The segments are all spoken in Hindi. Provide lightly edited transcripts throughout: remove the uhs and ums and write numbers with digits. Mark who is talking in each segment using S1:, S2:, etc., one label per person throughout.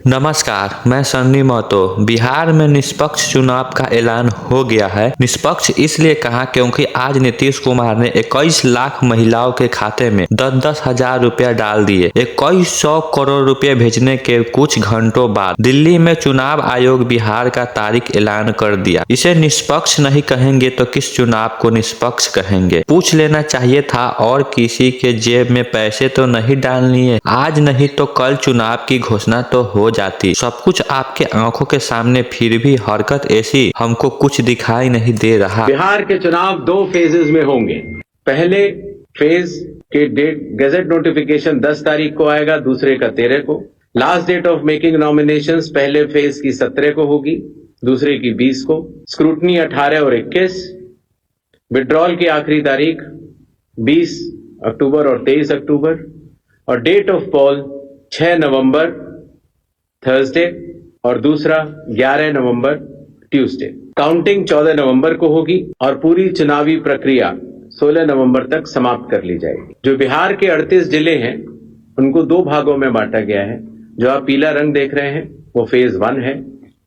S1: नमस्कार, मैं सन्नी महतो। बिहार में निष्पक्ष चुनाव का ऐलान हो गया है। निष्पक्ष इसलिए कहा क्योंकि आज नीतीश कुमार ने 21 लाख महिलाओं के खाते में 10-10 हजार रुपया डाल दिए। 2100 करोड़ रुपए भेजने के कुछ घंटों बाद दिल्ली में चुनाव आयोग बिहार का तारीख ऐलान कर दिया। इसे निष्पक्ष नहीं कहेंगे तो किस चुनाव को निष्पक्ष कहेंगे? पूछ लेना चाहिए था और किसी के जेब में पैसे तो नहीं डालनी है। आज नहीं तो कल चुनाव की घोषणा तो हो जाती। सब कुछ आपके आंखों के सामने, फिर भी हरकत ऐसी हमको कुछ दिखाई नहीं दे रहा।
S2: बिहार के चुनाव 2 फेजेस में होंगे। पहले फेज के डेट गजट नोटिफिकेशन 10 तारीख को आएगा, दूसरे का 13 को। Last date of making nominations पहले फेज की 17 को होगी, दूसरे की 20 को। स्क्रूटनी 18 और 21। विड्रॉल की आखिरी तारीख 20 अक्टूबर और 23 अक्टूबर। और डेट ऑफ पोल 6 नवंबर थर्सडे और दूसरा 11 नवंबर ट्यूसडे। काउंटिंग 14 नवंबर को होगी और पूरी चुनावी प्रक्रिया 16 नवंबर तक समाप्त कर ली जाएगी। जो बिहार के 38 जिले हैं उनको 2 भागों में बांटा गया है। जो आप पीला रंग देख रहे हैं वो फेज 1 है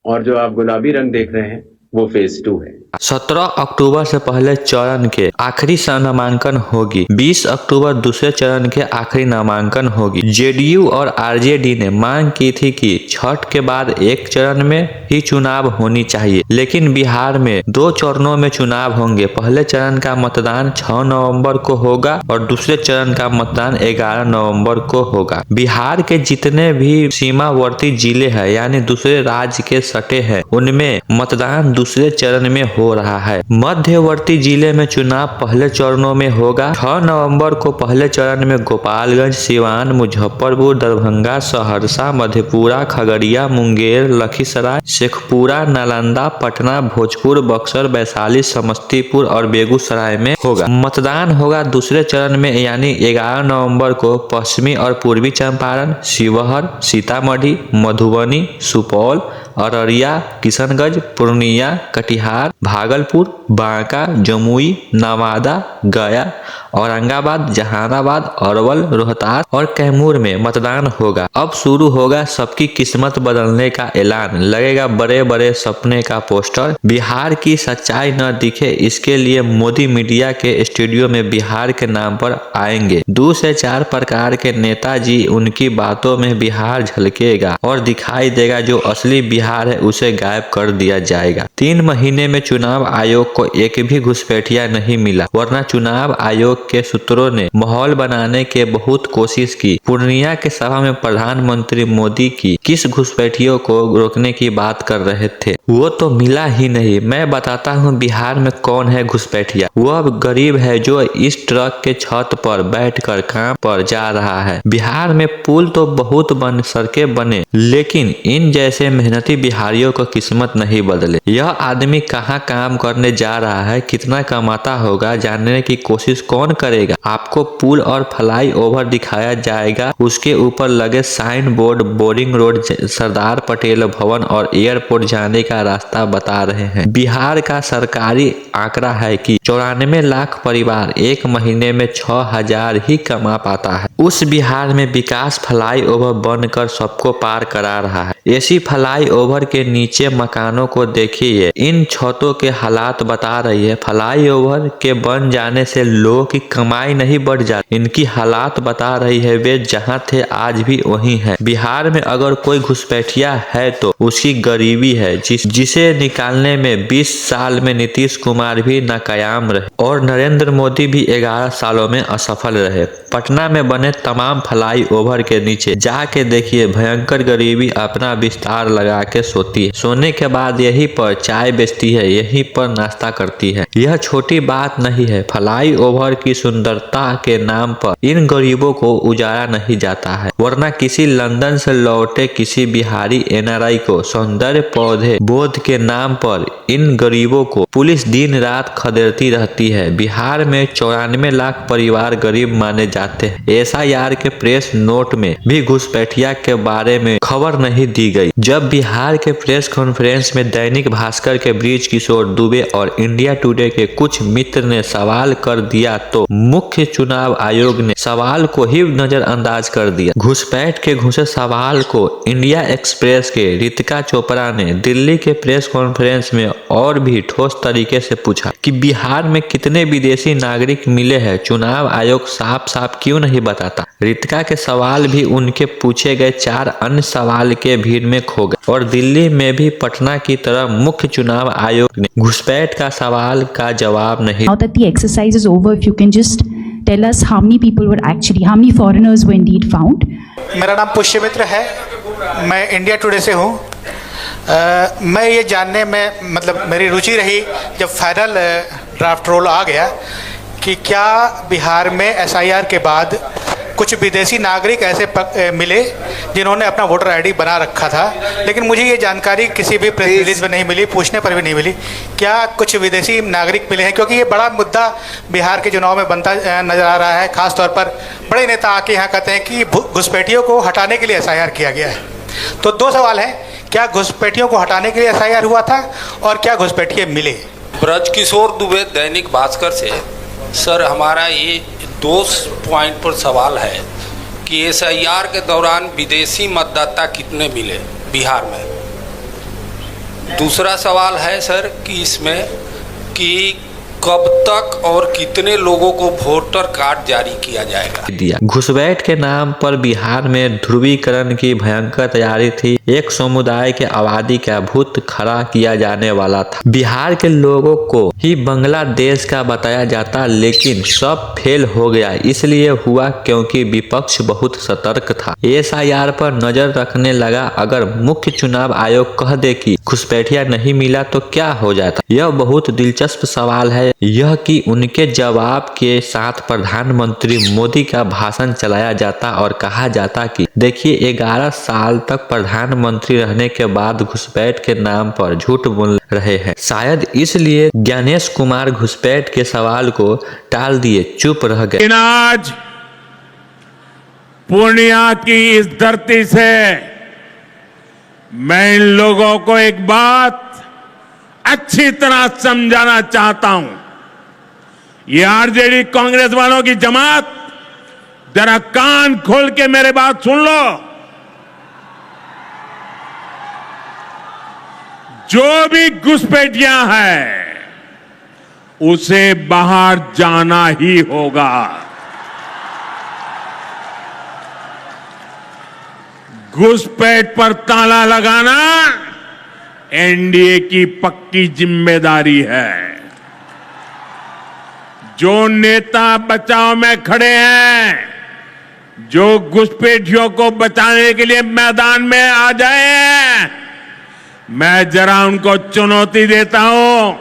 S2: और जो आप गुलाबी रंग देख रहे हैं वो फेज 2 है।
S1: 17 अक्टूबर से पहले चरण के आखिरी नामांकन होगी। 20 अक्टूबर दूसरे चरण के आखिरी नामांकन होगी। जेडीयू और आरजेडी ने मांग की थी कि छठ के बाद एक चरण में ही चुनाव होनी चाहिए, लेकिन बिहार में 2 चरणों में चुनाव होंगे। पहले चरण का मतदान 6 नवंबर को होगा और दूसरे चरण का मतदान 11 नवंबर को होगा। बिहार के जितने भी सीमावर्ती जिले हैं यानी दूसरे राज्य के सटे हैं, उनमें मतदान दूसरे चरण में हो रहा है। मध्यवर्ती जिले में चुनाव पहले चरणों में होगा। 6 नवंबर को पहले चरण में गोपालगंज, सिवान, मुजफ्फरपुर, दरभंगा, सहरसा, मधेपुरा, खगड़िया, मुंगेर, लखीसराय, शेखपुरा, नालंदा, पटना, भोजपुर, बक्सर, वैशाली, समस्तीपुर और बेगूसराय में होगा। मतदान होगा दूसरे चरण में यानी 11 नवंबर को पश्चिमी और पूर्वी चंपारण, शिवहर, सीतामढ़ी, मधुबनी, सुपौल, अररिया, किशनगंज, पूर्णिया, कटिहार, भागलपुर, बांका, जमुई, नवादा, गया, औरंगाबाद, जहानाबाद, अरवल, रोहतास और कैमूर में मतदान होगा। अब शुरू होगा सबकी किस्मत बदलने का ऐलान। लगेगा बड़े बड़े सपने का पोस्टर। बिहार की सच्चाई न दिखे इसके लिए मोदी मीडिया के स्टूडियो में बिहार के नाम पर आएंगे। 2 से 4 प्रकार के नेताजी, उनकी बातों में बिहार झलकेगा और दिखाई देगा। जो असली बिहार है उसे गायब कर दिया जाएगा। 3 महीने में चुनाव आयोग को एक भी घुसपैठिया नहीं मिला, वरना चुनाव आयोग के सूत्रों ने माहौल बनाने के बहुत कोशिश की। पूर्णिया के सभा में प्रधानमंत्री मोदी की किस घुसपैठियों को रोकने की बात कर रहे थे, वो तो मिला ही नहीं। मैं बताता हूँ बिहार में कौन है घुसपैठिया। वह गरीब है जो इस ट्रक के छत पर बैठकर काम पर जा रहा है। बिहार में पुल तो बहुत सड़कें बने, लेकिन इन जैसे मेहनती बिहारियों को किस्मत नहीं बदले। यह आदमी कहाँ काम करने जा रहा है, कितना कमाता होगा, जानने की कोशिश कौन करेगा? आपको पुल और फ्लाई ओवर दिखाया जाएगा, उसके ऊपर लगे sign board boring road, Sardar Patel भवन और एयरपोर्ट जाने का रास्ता बता रहे हैं। बिहार का सरकारी आंकड़ा है कि 94 लाख परिवार एक महीने में 6000 ही कमा पाता है। उस बिहार में विकास फ्लाई ओवर बनकर सबको पार करा रहा है। ऐसी फ्लाई ओवर के नीचे मकानों को देखिए, इन छतों के हालात बता रही है। फ्लाई ओवर के बन जाने से लोगों की कमाई नहीं बढ़ जाती, इनकी हालात बता रही है वे जहां थे आज भी वहीं है। बिहार में अगर कोई घुसपैठिया है तो उसकी गरीबी है, जिसे निकालने में 20 साल में नीतीश कुमार भी नाकाम रहे और नरेंद्र मोदी भी 11 सालों में असफल रहे। पटना में बने तमाम फ्लाई ओवर के नीचे जाके देखिए, भयंकर गरीबी अपना विस्तार लगा के सोती है। सोने के बाद यहीं पर चाय बेचती है, यहीं पर नाश्ता करती है। यह छोटी बात नहीं है। फ्लाई ओवर की सुंदरता के नाम पर इन गरीबों को उजाड़ा नहीं जाता है, वरना किसी लंदन से लौटे किसी बिहारी एनआरआई को सौंदर्य पौधे बोध के नाम पर इन गरीबों को पुलिस दिन रात खदेड़ती रहती है। बिहार में 94 लाख परिवार गरीब माने जाते हैं। एसआईआर के प्रेस नोट में भी घुसपैठिया के बारे में खबर नहीं दी गई। जब बिहार के प्रेस कॉन्फ्रेंस में दैनिक भास्कर के ब्रिज किशोर किशोर दुबे और इंडिया टुडे के कुछ मित्र ने सवाल कर दिया तो मुख्य चुनाव आयोग ने सवाल को ही नजरअंदाज कर दिया। घुसपैठ के घुसे सवाल को इंडिया एक्सप्रेस के रितिका चोपड़ा ने दिल्ली के प्रेस कॉन्फ्रेंस में और भी ठोस तरीके से पूछा कि बिहार में कितने विदेशी नागरिक मिले हैं, चुनाव आयोग साफ साफ क्यों नहीं बताता। रितिका के सवाल भी उनके पूछे गए 4 अन्य सवाल के भीड़ में खो गए और दिल्ली में भी पटना की तरह मुख्य चुनाव आयोग ने घुसपैठ का सवाल का जवाब नहीं।
S3: Now that the exercise is over, if you can just tell us how many foreigners were indeed found.
S4: मेरा नाम पुष्यमित्र है, मैं इंडिया टुडे से हूँ। मैं ये जानने में मतलब मेरी रुचि रही जब फाइनल ड्राफ्ट रोल आ गया कि क्या बिहार में एसआईआर के बाद कुछ विदेशी नागरिक ऐसे मिले जिन्होंने अपना वोटर आईडी बना रखा था, लेकिन मुझे ये जानकारी किसी भी प्रेस रिलीज में नहीं मिली, पूछने पर भी नहीं मिली। क्या कुछ विदेशी नागरिक मिले हैं? क्योंकि ये बड़ा मुद्दा बिहार के चुनाव में बनता नज़र आ रहा है। ख़ास तौर पर बड़े नेता आके यहाँ कहते हैं कि घुसपैठियों को हटाने के लिए एसआईआर किया गया है। तो 2 सवाल हैं, क्या घुसपैठियों को हटाने के लिए एसआईआर हुआ था और क्या घुसपैठिए मिले?
S5: ब्रजकिशोर दुबे, दैनिक भास्कर से। सर, हमारा ये 2 पॉइंट पर सवाल है कि एसआईआर के दौरान विदेशी मतदाता कितने मिले बिहार में। दूसरा सवाल है सर कि इसमें कि कब तक और कितने लोगों को वोटर कार्ड जारी किया जाएगा।
S1: घुसपैठ के नाम पर बिहार में ध्रुवीकरण की भयंकर तैयारी थी। एक समुदाय के आबादी का भूत खड़ा किया जाने वाला था। बिहार के लोगों को ही बांग्लादेश का बताया जाता, लेकिन सब फेल हो गया। इसलिए हुआ क्योंकि विपक्ष बहुत सतर्क था, एसआईआर पर नजर रखने लगा। अगर मुख्य चुनाव आयोग कह दे कि घुसपैठिया नहीं मिला तो क्या हो जाता। यह बहुत दिलचस्प सवाल है। यह कि उनके जवाब के साथ प्रधानमंत्री मोदी का भाषण चलाया जाता और कहा जाता कि देखिए 11 साल तक प्रधानमंत्री रहने के बाद घुसपैठ के नाम पर झूठ बोल रहे हैं। शायद इसलिए ज्ञानेश कुमार घुसपैठ के सवाल को टाल दिए, चुप रह गए।
S6: आज पूर्णिया की इस धरती से मैं इन लोगों को एक बात अच्छी तरह समझाना चाहता हूं। ये आरजेडी कांग्रेस वालों की जमात, जरा कान खोल के मेरे बात सुन लो। जो भी घुसपैठिया है उसे बाहर जाना ही होगा। घुसपैठ पर ताला लगाना एनडीए की पक्की जिम्मेदारी है। जो नेता बचाव में खड़े हैं, जो घुसपैठियों को बचाने के लिए मैदान में आ जाए, मैं जरा उनको चुनौती देता हूं।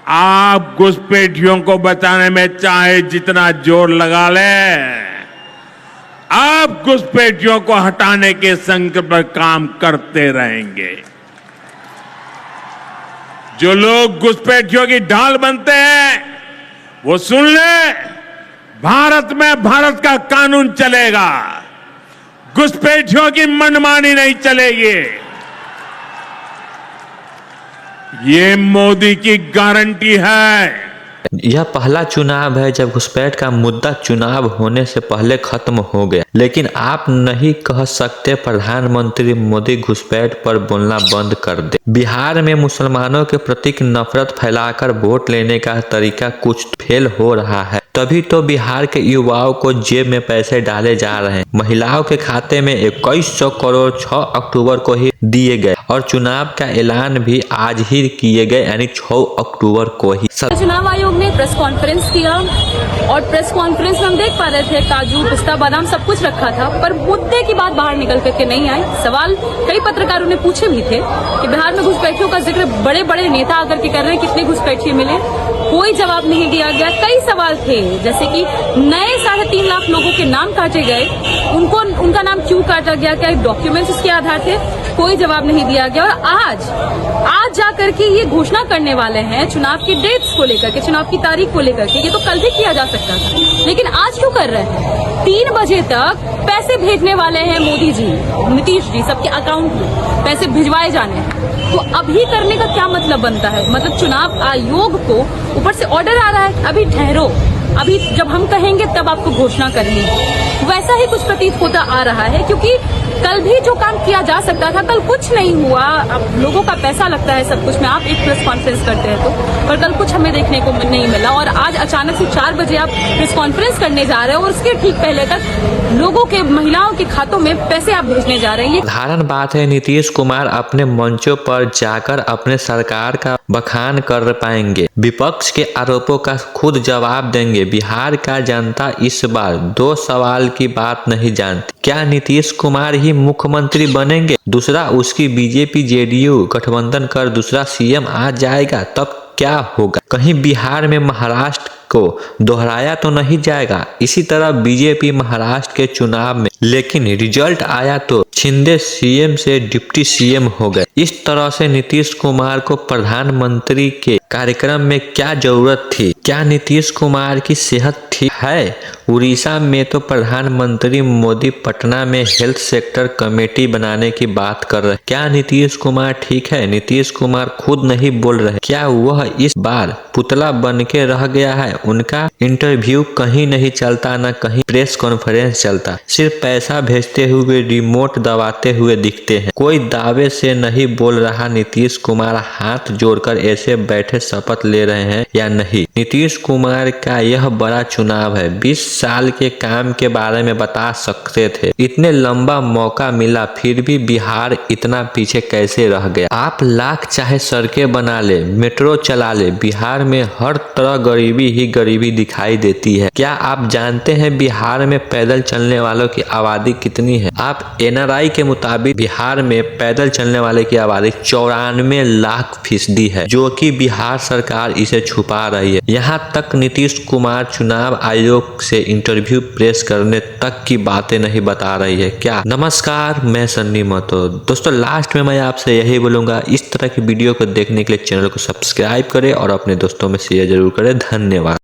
S6: आप घुसपैठियों को बचाने में चाहे जितना जोर लगा लें, आप घुसपैठियों को हटाने के संकल्प पर काम करते रहेंगे। जो लोग घुसपैठियों की ढाल बनते हैं वो सुन ले, भारत में भारत का कानून चलेगा, घुसपैठियों की मनमानी नहीं चलेगी। ये मोदी की गारंटी है।
S1: यह पहला चुनाव है जब घुसपैठ का मुद्दा चुनाव होने से पहले खत्म हो गया, लेकिन आप नहीं कह सकते प्रधानमंत्री मोदी घुसपैठ पर बोलना बंद कर दे। बिहार में मुसलमानों के प्रति नफरत फैलाकर वोट लेने का तरीका कुछ फेल हो रहा है, तभी तो बिहार के युवाओं को जेब में पैसे डाले जा रहे हैं। महिलाओं के खाते में 2100 करोड़ 6 अक्टूबर को ही दिए गए और चुनाव का ऐलान भी आज ही किए गए, यानी 6 अक्टूबर को ही।
S7: चुनाव आयोग ने प्रेस कॉन्फ्रेंस किया और प्रेस कॉन्फ्रेंस में हम देख पा रहे थे काजू पिस्ता बादाम सब कुछ रखा था, पर मुद्दे की बात बाहर निकल करके नहीं आई। सवाल कई पत्रकारों ने पूछे भी थे कि बिहार में घुसपैठियों का जिक्र बड़े बड़े नेता आकर के कर रहे हैं, कितने घुसपैठिए मिले। कोई जवाब नहीं दिया गया। कई सवाल थे, जैसे कि नए 3.5 लाख लोगों के नाम काटे गए, उनका नाम क्यों काटा गया, क्या डॉक्यूमेंट्स उसके आधार थे, कोई जवाब नहीं दिया गया। और आज जा करके ये घोषणा करने वाले हैं चुनाव की डेट्स को लेकर के, चुनाव की तारीख को लेकर के। ये तो कल भी किया जा सकता था, लेकिन आज क्यों कर रहे हैं? 3 बजे तक पैसे भेजने वाले हैं मोदी जी, नीतीश जी, सबके अकाउंट में पैसे भिजवाए जाने हैं। तो अभी करने का क्या मतलब बनता है? मतलब चुनाव आयोग को ऊपर से ऑर्डर आ रहा है, अभी ठहरो, अभी जब हम कहेंगे तब आपको घोषणा करनी है। वैसा ही कुछ प्रतीत होता आ रहा है, क्योंकि कल भी जो काम किया जा सकता था, कल कुछ नहीं हुआ। अब लोगों का पैसा लगता है सब कुछ में, आप एक प्रेस कॉन्फ्रेंस करते हैं तो, पर कल कुछ हमें देखने को नहीं मिला। और आज अचानक से 4 बजे आप प्रेस कॉन्फ्रेंस करने जा रहे हो और उसके ठीक पहले तक लोगों के, महिलाओं के खातों में पैसे आप भेजने जा रहे हैं।
S1: साधारण बात है, नीतीश कुमार अपने मंचों पर जाकर अपने सरकार का बखान कर पाएंगे, विपक्ष के आरोपों का खुद जवाब देंगे। बिहार का जनता इस बार 2 सवाल की बात नहीं जानती। क्या नीतीश कुमार ही मुख्यमंत्री बनेंगे? दूसरा, उसकी बीजेपी जेडीयू गठबंधन कर दूसरा सीएम आ जाएगा, तब क्या होगा? कहीं बिहार में महाराष्ट्र को दोहराया तो नहीं जाएगा? इसी तरह बीजेपी महाराष्ट्र के चुनाव में लेकिन रिजल्ट आया तो शिंदे सीएम से डिप्टी सीएम हो गए। इस तरह से नीतीश कुमार को प्रधानमंत्री के कार्यक्रम में क्या जरूरत थी? क्या नीतीश कुमार की सेहत ठीक है? उड़ीसा में तो प्रधानमंत्री मोदी पटना में हेल्थ सेक्टर कमेटी बनाने की बात कर रहे। क्या नीतीश कुमार ठीक है? नीतीश कुमार खुद नहीं बोल रहे। क्या वह इस बार पुतला बन के रह गया है? उनका इंटरव्यू कहीं नहीं चलता, न कहीं प्रेस कॉन्फ्रेंस चलता, सिर्फ पैसा भेजते हुए रिमोट दबाते हुए दिखते हैं। कोई दावे से नहीं बोल रहा। नीतीश कुमार हाथ जोड़कर ऐसे बैठे शपथ ले रहे हैं या नहीं? नीतीश कुमार का यह बड़ा चुनाव है। 20 साल के काम के बारे में बता सकते थे। इतने लंबा मौका मिला, फिर भी बिहार इतना पीछे कैसे रह गया? आप लाख चाहे सड़कें बना ले, मेट्रो चला ले, बिहार में हर तरह गरीबी ही गरीबी दिखाई देती है। क्या आप जानते हैं बिहार में पैदल चलने वालों की आबादी कितनी है? आप एनआरआई के मुताबिक बिहार में पैदल चलने वाले की आबादी 94 लाख फीसदी है, जो कि बिहार सरकार इसे छुपा रही है। यहाँ तक नीतीश कुमार चुनाव आयोग से इंटरव्यू प्रेस करने तक की बातें नहीं बता रही है क्या? नमस्कार, मैं सन्नी महतो। दोस्तों, लास्ट में मैं आपसे यही बोलूंगा, इस तरह की वीडियो को देखने के लिए चैनल को सब्सक्राइब करें और अपने दोस्तों में शेयर जरूर करें। धन्यवाद।